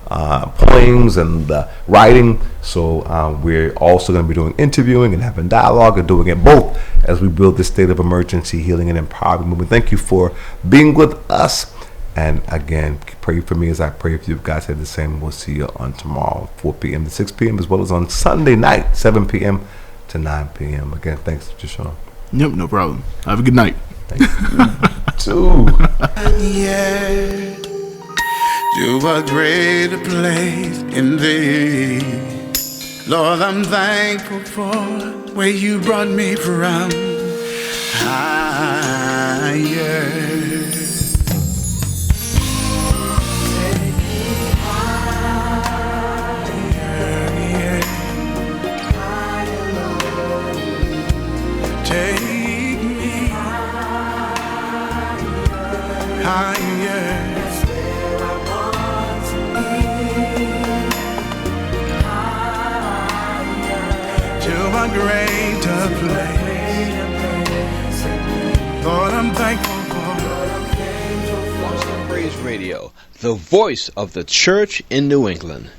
A: poems and the writing. So we're also going to be doing interviewing and having dialogue, and doing it both as we build this state of emergency healing and empowering movement. Thank you for being with us, and again, pray for me as I pray for you. God said the same. We'll see you on tomorrow, 4 p.m. to 6 p.m., as well as on Sunday night, 7 p.m. to 9 p.m. Again, thanks, Jashaun.
B: Yep, no problem. Have a good night.
A: Thank you too.
C: To a greater place in thee, Lord, I'm thankful for where you brought me from. Higher. Take me higher.
D: Where I want to be.
C: To a greater place. Lord, I'm thankful for
E: Boston Praise Radio, the voice of the church in New England.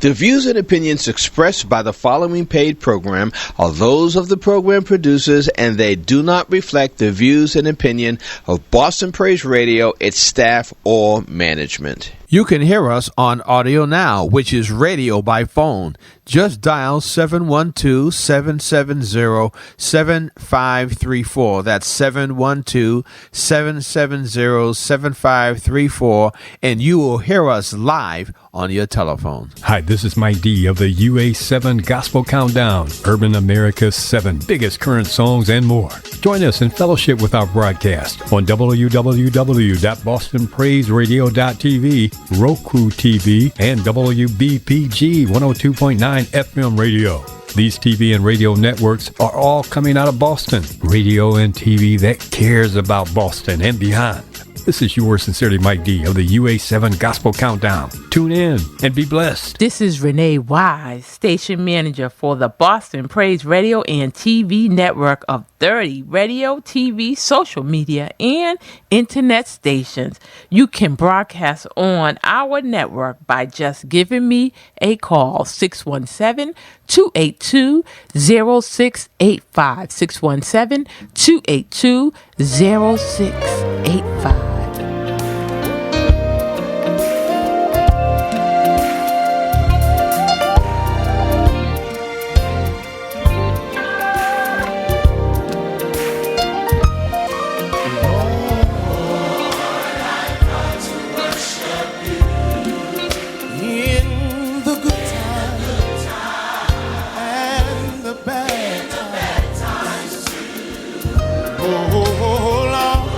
E: The views and opinions expressed by the following paid program are those of the program producers, and they do not reflect the views and opinion of Boston Praise Radio, its staff, or management.
F: You can hear us on Audio Now, which is radio by phone. Just dial 712-770-7534. That's 712-770-7534, and you will hear us live on your telephone.
G: Hi, this is Mike D of the UA7 Gospel Countdown, Urban America's 7 biggest current songs and more. Join us in fellowship with our broadcast on www.bostonpraiseradio.tv, Roku TV, and WBPG 102.9 FM radio. These TV and radio networks are all coming out of Boston. Radio and TV that cares about Boston and beyond. This is yours sincerely, Mike D of the UA7 Gospel Countdown. Tune in and be blessed.
H: This is Renee Wise, station manager for the Boston Praise Radio and TV network of 30 radio, TV, social media, and internet stations. You can broadcast on our network by just giving me a call, 617-282-0685, 617-282-0685.
C: in the good time and the bad. Oh, Lord,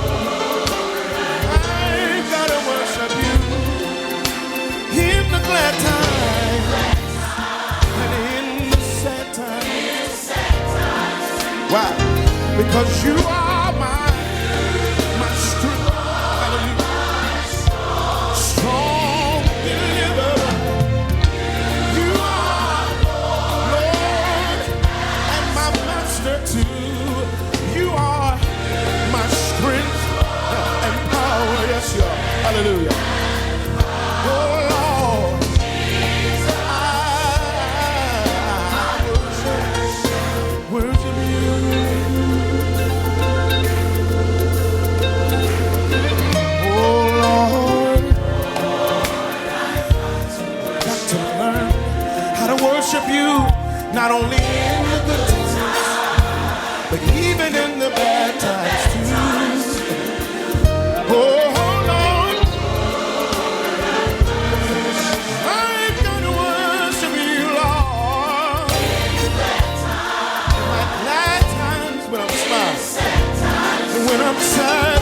C: I gotta worship you in the glad times and in the sad times. Why? Because you are my strength. Hallelujah. Strong deliverer. You are Lord and my master too. You are my strength and power. Yes, you are. Hallelujah. Oh Lord, I worship you. Oh Lord, got to learn how to worship you, not only in the good times, but even in the bad times too. Oh Lord, I'm gonna worship you, Lord. In my glad times when I'm smiling, and when I'm sad.